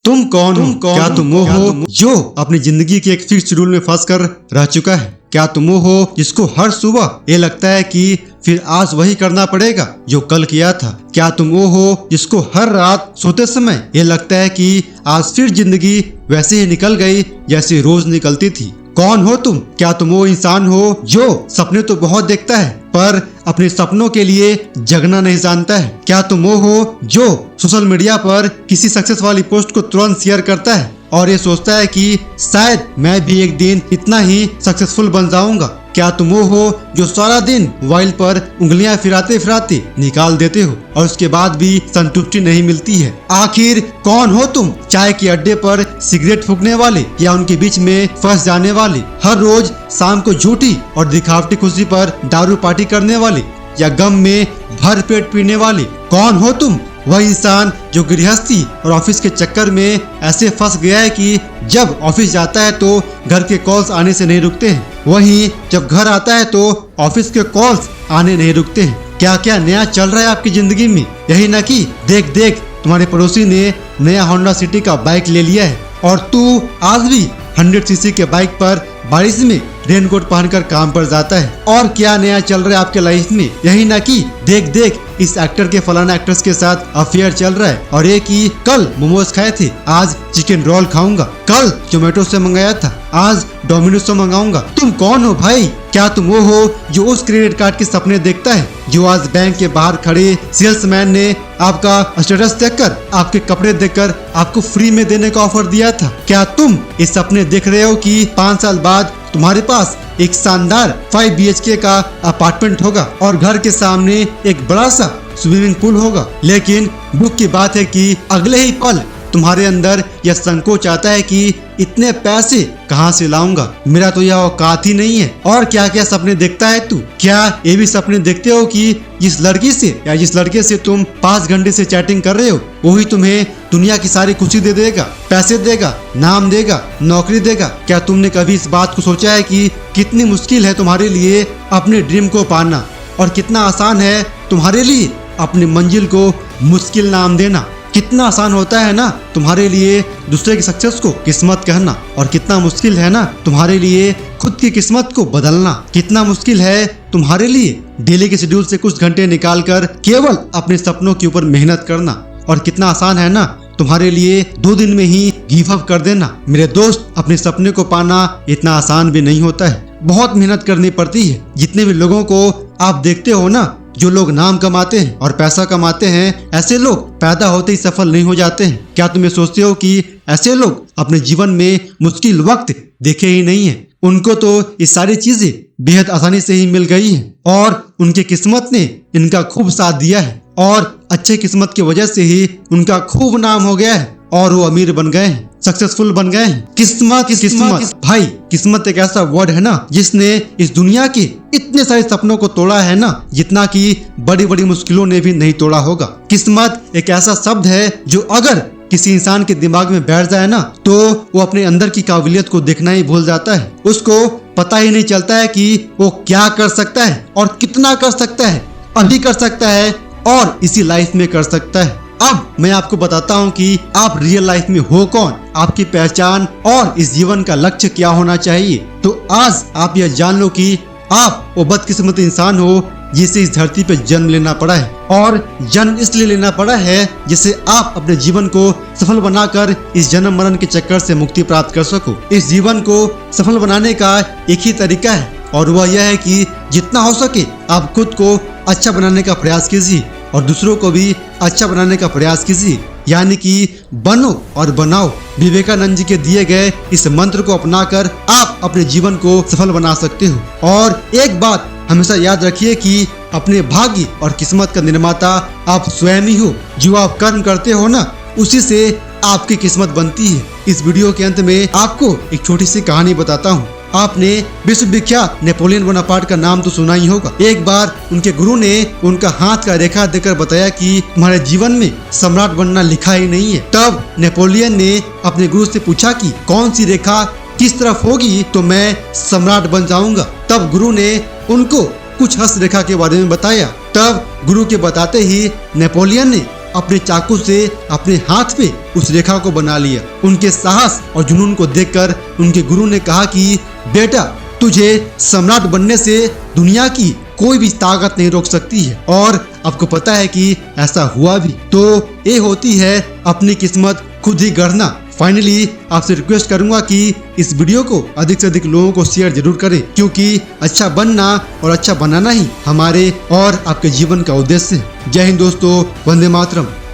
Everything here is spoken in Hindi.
तुम कौन हो? क्या तुम वो हो जो अपनी जिंदगी के एक फिक्स शेड्यूल में फंस कर रह चुका है? क्या तुम वो हो जिसको हर सुबह ये लगता है कि फिर आज वही करना पड़ेगा जो कल किया था? क्या तुम वो हो जिसको हर रात सोते समय ये लगता है कि आज फिर जिंदगी वैसे ही निकल गई जैसे रोज निकलती थी? कौन हो तुम? क्या तुम वो इंसान हो जो सपने तो बहुत देखता है पर अपने सपनों के लिए जगना नहीं जानता है? क्या तुम वो हो जो सोशल मीडिया पर किसी सक्सेस वाली पोस्ट को तुरंत शेयर करता है और ये सोचता है कि शायद मैं भी एक दिन इतना ही सक्सेसफुल बन जाऊंगा? क्या तुम वो हो जो सारा दिन मोबाइल पर उंगलियां फिराते फिराते निकाल देते हो और उसके बाद भी संतुष्टि नहीं मिलती है? आखिर कौन हो तुम? चाय के अड्डे पर सिगरेट फूकने वाले या उनके बीच में फंस जाने वाले? हर रोज शाम को झूठी और दिखावटी खुशी पर दारू पार्टी करने वाले या गम में भर पेट पीने वाले? कौन हो तुम? वह इंसान जो गृहस्थी और ऑफिस के चक्कर में ऐसे फंस गया है कि जब ऑफिस जाता है तो घर के कॉल्स आने से नहीं रुकते हैं, वहीं जब घर आता है तो ऑफिस के कॉल्स आने नहीं रुकते हैं। क्या क्या नया चल रहा है आपकी जिंदगी में? यही ना कि देख देख तुम्हारे पड़ोसी ने नया होंडा सिटी का बाइक ले लिया है और तू आज भी 100 सीसी के बाइक पर बारिश में रेनकोट पहनकर काम पर जाता है। और क्या नया चल रहा है आपके लाइफ में? यही ना कि देख देख इस एक्टर के फलाना एक्ट्रेस के साथ अफेयर चल रहा है और ये कि कल मोमोज खाए थे, आज चिकन रोल खाऊंगा, कल जोमेटो से मंगाया था, आज डोमिनोज से मंगाऊंगा। तुम कौन हो भाई? क्या तुम वो हो जो उस क्रेडिट कार्ड के सपने देखता है जो आज बैंक के बाहर खड़े सेल्समैन ने आपका स्टेटस देखकर, आपके कपड़े देखकर आपको फ्री में देने का ऑफर दिया था? क्या तुम इस सपने देख रहे हो कि 5 साल बाद तुम्हारे पास एक शानदार 5 BHK का अपार्टमेंट होगा और घर के सामने एक बड़ा सा स्विमिंग पूल होगा? लेकिन दुख की बात है कि अगले ही पल तुम्हारे अंदर यह संकोच आता है कि इतने पैसे कहां से लाऊंगा, मेरा तो यह औकात ही नहीं है। और क्या क्या सपने देखता है तू? क्या ये भी सपने देखते हो कि जिस लड़की से या जिस लड़के से तुम 5 घंटे से चैटिंग कर रहे हो वही तुम्हें दुनिया की सारी खुशी दे देगा, पैसे देगा, नाम देगा, नौकरी देगा? क्या तुमने कभी इस बात को सोचा है कि कितनी मुश्किल है तुम्हारे लिए अपने ड्रीम को पाना और कितना आसान है तुम्हारे लिए अपनी मंजिल को मुश्किल नाम देना? कितना आसान होता है ना तुम्हारे लिए दूसरे की सक्सेस को किस्मत कहना और कितना मुश्किल है ना तुम्हारे लिए खुद की किस्मत को बदलना? कितना मुश्किल है तुम्हारे लिए डेली के शेड्यूल से कुछ घंटे निकालकर केवल अपने सपनों के ऊपर मेहनत करना और कितना आसान है ना तुम्हारे लिए 2 दिन में ही गिव अप कर देना? मेरे दोस्त, अपने सपने को पाना इतना आसान भी नहीं होता है, बहुत मेहनत करनी पड़ती है। जितने भी लोगों को आप देखते हो ना, जो लोग नाम कमाते हैं और पैसा कमाते हैं, ऐसे लोग पैदा होते ही सफल नहीं हो जाते हैं। क्या तुम ये सोचते हो कि ऐसे लोग अपने जीवन में मुश्किल वक्त देखे ही नहीं है? उनको तो ये सारी चीजें बेहद आसानी से ही मिल गई हैं और उनके किस्मत ने इनका खूब साथ दिया है और अच्छे किस्मत की वजह से ही उनका खूब नाम हो गया है और वो अमीर बन गए हैं, सक्सेसफुल बन गए हैं। किस्मत किस्मत भाई, किस्मत एक ऐसा वर्ड है ना जिसने इस दुनिया के इतने सारे सपनों को तोड़ा है ना जितना कि बड़ी बड़ी मुश्किलों ने भी नहीं तोड़ा होगा। किस्मत एक ऐसा शब्द है जो अगर किसी इंसान के दिमाग में बैठ जाए ना तो वो अपने अंदर की काबिलियत को देखना ही भूल जाता है। उसको पता ही नहीं चलता है कि वो क्या कर सकता है और कितना कर सकता है, अभी कर सकता है और इसी लाइफ में कर सकता है। अब मैं आपको बताता हूँ कि आप रियल लाइफ में हो कौन, आपकी पहचान और इस जीवन का लक्ष्य क्या होना चाहिए। तो आज आप यह जान लो कि आप वो बदकिस्मत इंसान हो जिसे इस धरती पे जन्म लेना पड़ा है और जन्म इसलिए लेना पड़ा है जिससे आप अपने जीवन को सफल बनाकर इस जन्म मरण के चक्कर से मुक्ति प्राप्त कर सको। इस जीवन को सफल बनाने का एक ही तरीका है और वह यह है कि जितना हो सके आप खुद को अच्छा बनाने का प्रयास कीजिए और दूसरों को भी अच्छा बनाने का प्रयास कीजिए, यानी कि बनो और बनाओ। विवेकानंद जी के दिए गए इस मंत्र को अपनाकर आप अपने जीवन को सफल बना सकते हो। और एक बात हमेशा याद रखिए कि अपने भाग्य और किस्मत का निर्माता आप स्वयं ही हो। जो आप कर्म करते हो ना उसी से आपकी किस्मत बनती है। इस वीडियो के अंत में आपको एक छोटी सी कहानी बताता हूँ। आपने विश्व विख्यात नेपोलियन बोनापार्ट का नाम तो सुना ही होगा। एक बार उनके गुरु ने उनका हाथ का रेखा देकर बताया कि तुम्हारे जीवन में सम्राट बनना लिखा ही नहीं है। तब नेपोलियन ने अपने गुरु से पूछा कि कौन सी रेखा किस तरफ होगी तो मैं सम्राट बन जाऊंगा। तब गुरु ने उनको कुछ हस्त रेखा के बारे में बताया। तब गुरु के बताते ही नेपोलियन ने अपने चाकू से अपने हाथ पे उस रेखा को बना लिया। उनके साहस और जुनून को देखकर उनके गुरु ने कहा कि बेटा, तुझे सम्राट बनने से दुनिया की कोई भी ताकत नहीं रोक सकती है। और आपको पता है कि ऐसा हुआ भी। तो ये होती है अपनी किस्मत खुद ही गढ़ना। फाइनली आपसे रिक्वेस्ट करूंगा कि इस वीडियो को अधिक से अधिक लोगों को शेयर जरूर करें, क्योंकि अच्छा बनना और अच्छा बनाना ही हमारे और आपके जीवन का उद्देश्य है। जय हिंद दोस्तों, वंदे मातरम।